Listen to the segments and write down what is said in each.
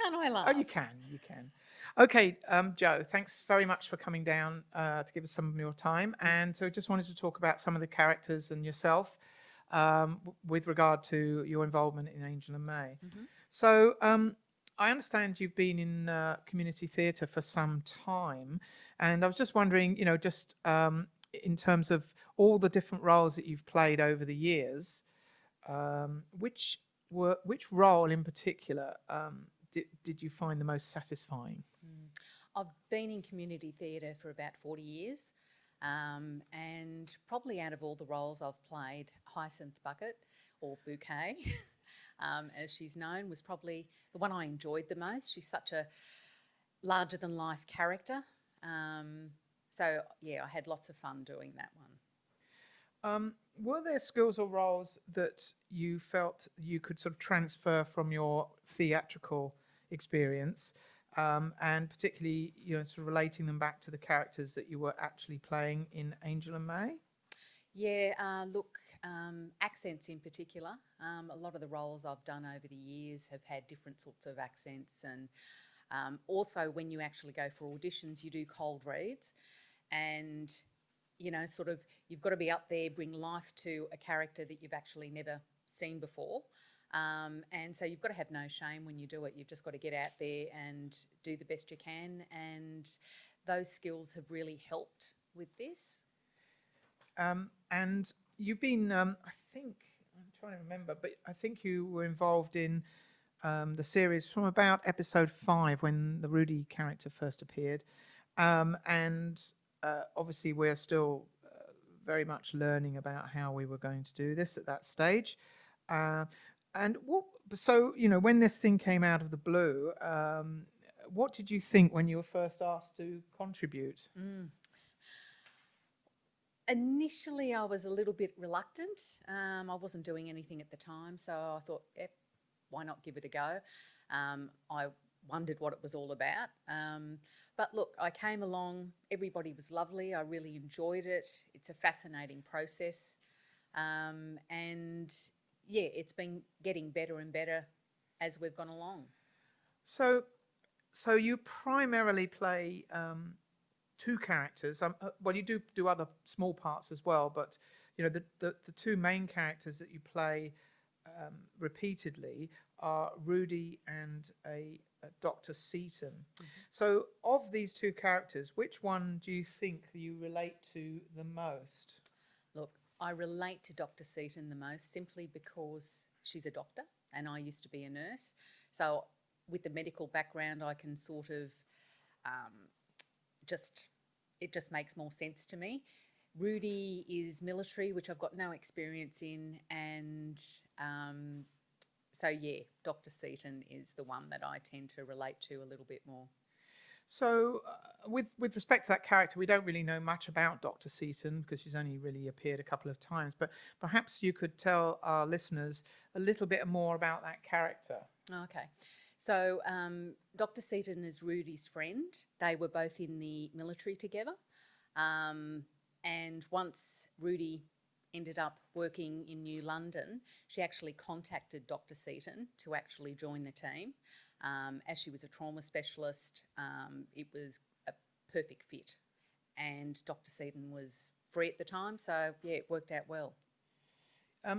can't I Oh, you laugh? can, you can. Okay, Joe, thanks very much for coming down to give us some of your time. Mm. And so just wanted to talk about some of the characters and yourself with regard to your involvement in Angel and May. Hmm. So I understand you've been in community theatre for some time. And I was just wondering, just in terms of all the different roles that you've played over the years, which role in particular did you find the most satisfying? Mm. I've been in community theatre for about 40 years, and probably out of all the roles I've played, Hyacinth Bucket or Bouquet, as she's known, was probably the one I enjoyed the most. She's such a larger than life character. Um, so, yeah, I had lots of fun doing that one. Were there skills or roles that you felt you could sort of transfer from your theatrical experience, and particularly, sort of relating them back to the characters that you were actually playing in Angel and May? Yeah, look, accents in particular. A lot of the roles I've done over the years have had different sorts of accents, and also when you actually go for auditions, you do cold reads, and sort of you've got to be up there, bring life to a character that you've actually never seen before. And so you've got to have no shame when you do it. You've just got to get out there and do the best you can, and those skills have really helped with this. And you've been, I think, I'm trying to remember, but I think you were involved in the series from about episode 5 when the Rudi character first appeared. And obviously, we're still very much learning about how we were going to do this at that stage. Uh, and so, when this thing came out of the blue, what did you think when you were first asked to contribute? Mm. Initially, I was a little bit reluctant. I wasn't doing anything at the time, so I thought, yep, why not give it a go? I wondered what it was all about. But look, I came along, everybody was lovely, I really enjoyed it. It's a fascinating process. And yeah, it's been getting better and better as we've gone along. So, so you primarily play two characters. Well, you do other small parts as well, but the two main characters that you play repeatedly are Rudi and a Dr. Seaton. Mhm. So, of these two characters, which one do you think you relate to the most? Look, I relate to Dr. Seaton the most simply because she's a doctor and I used to be a nurse. So, with the medical background, I can sort of um, just, it just makes more sense to me. Rudi is military, which I've got no experience in, and so yeah, Dr. Seaton is the one that I tend to relate to a little bit more. So, with respect to that character, we don't really know much about Dr. Seaton because she's only really appeared a couple of times. But perhaps you could tell our listeners a little bit more about that character. Okay. So, Dr. Seaton is Rudi's friend. They were both in the military together. Um, and once Rudi ended up working in New London, she actually contacted Dr. Seaton to actually join the team. As she was a trauma specialist, it was a perfect fit. And Dr. Seaton was free at the time, so yeah, it worked out well.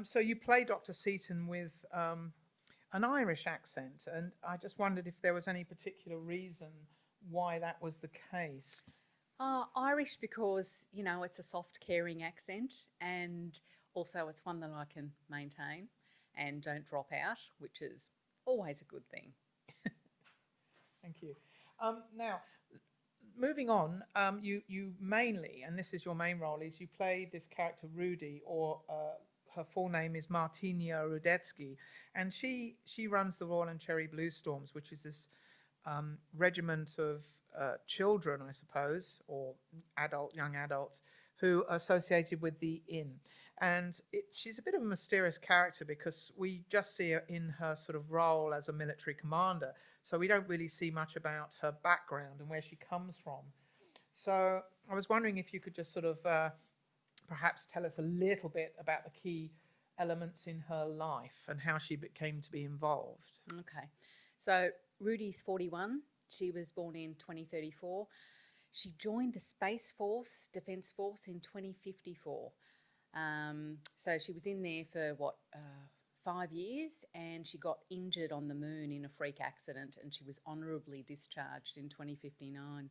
So you play Dr. Seaton with an Irish accent, and I just wondered if there was any particular reason why that was the case. Irish because, it's a soft, caring accent, and also it's one that I can maintain and don't drop out, which is always a good thing. Thank you. Now, moving on, you mainly, and this is your main role, is you play this character Rudi, or her full name is Martinia Rudetsky, and she runs the Royal and Cherry Blue Storms, which is this regiment of children, I suppose, or young adults, who are associated with the inn. And she's a bit of a mysterious character because we just see her in her sort of role as a military commander. So we don't really see much about her background and where she comes from. So I was wondering if you could just sort of perhaps tell us a little bit about the key elements in her life and how she came to be involved. Okay. So Rudi's 41. She was born in 2034. She joined the Space Force, Defence Force in 2054. So she was in there for 5 years, and she got injured on the moon in a freak accident, and she was honourably discharged in 2059.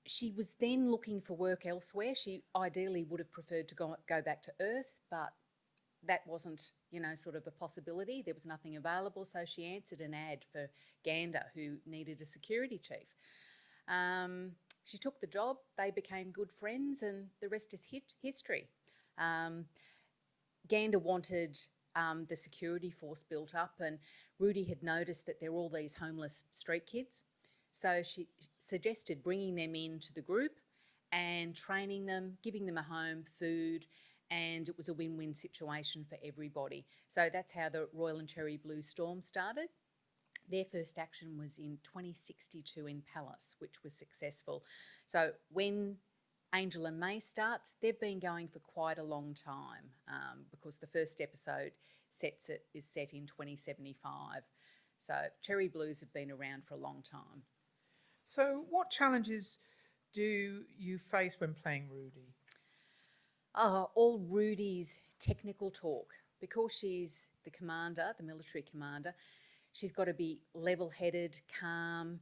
She was then looking for work elsewhere. She ideally would have preferred to go back to Earth, but that wasn't, sort of a possibility. There was nothing available, so she answered an ad for Gander, who needed a security chief. She took the job, they became good friends, and the rest is history. Gander wanted the security force built up, and Rudi had noticed that there were all these homeless street kids. So she suggested bringing them into the group and training them, giving them a home, food, and it was a win-win situation for everybody. So that's how the Royal and Cherry Blue Storm started. Their first action was in 2062 in Palace, which was successful. So when Angel and May starts, they've been going for quite a long time, because the first episode is set in 2075. So Cherry Blues have been around for a long time. So what challenges do you face when playing Rudi? All Rudi's technical talk. Because she's the commander, the military commander, she's got to be level-headed, calm.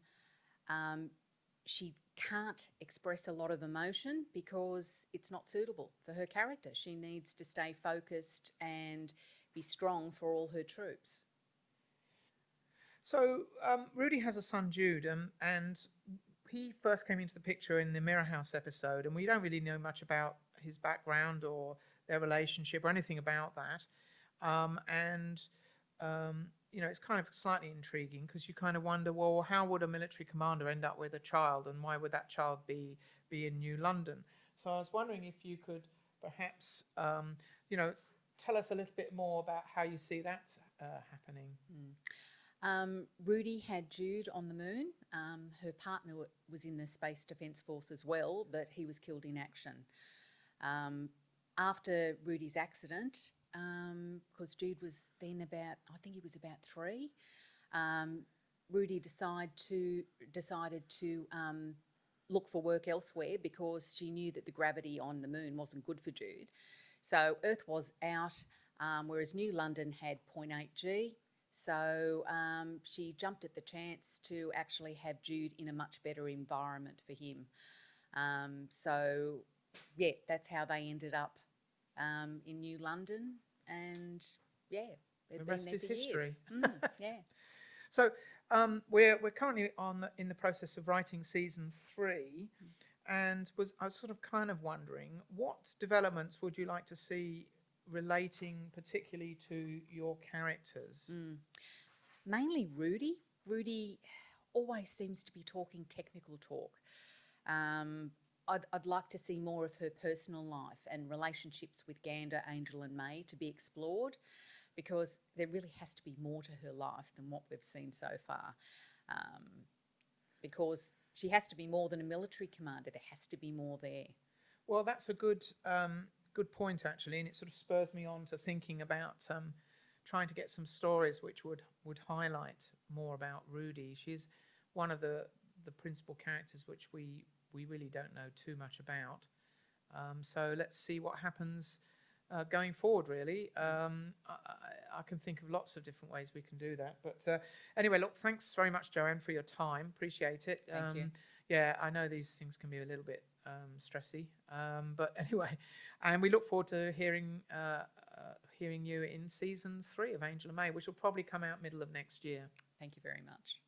She can't express a lot of emotion because it's not suitable for her character. She needs to stay focused and be strong for all her troops. So Rudi has a son, Jude, and he first came into the picture in the Mirror House episode, and we don't really know much about his background or their relationship or anything about that. And it's kind of slightly intriguing because you kind of wonder, well, how would a military commander end up with a child, and why would that child be in New London? So I was wondering if you could perhaps, tell us a little bit more about how you see that happening. Rudi had Jude on the moon. Her partner was in the Space Defence Force as well, but he was killed in action. After Rudi's accident, because Jude was then I think he was about 3, Rudi decided to look for work elsewhere because she knew that the gravity on the moon wasn't good for Jude. So Earth was out, whereas New London had 0.8 G. So she jumped at the chance to actually have Jude in a much better environment for him. So, yeah, that's how they ended up in New London. And, yeah, they've been there for history. years. Yeah. So we're currently in the process of writing season 3, and I was sort of kind of wondering, what developments would you like to see relating particularly to your characters? Mainly Rudi. Rudi always seems to be talking technical talk. I'd like to see more of her personal life and relationships with Gander, Angel and May to be explored, because there really has to be more to her life than what we've seen so far. Because she has to be more than a military commander. There has to be more there. Well, that's a good point, actually, and it sort of spurs me on to thinking about trying to get some stories which would highlight more about Rudi. She's one of the principal characters which we really don't know too much about. So let's see what happens going forward, really. I can think of lots of different ways we can do that. But anyway, look, thanks very much, Joanne, for your time. Appreciate it. Thank you. Yeah, I know these things can be a little bit stressy. But anyway, and we look forward to hearing you in season 3 of Angel and May, which will probably come out middle of next year. Thank you very much.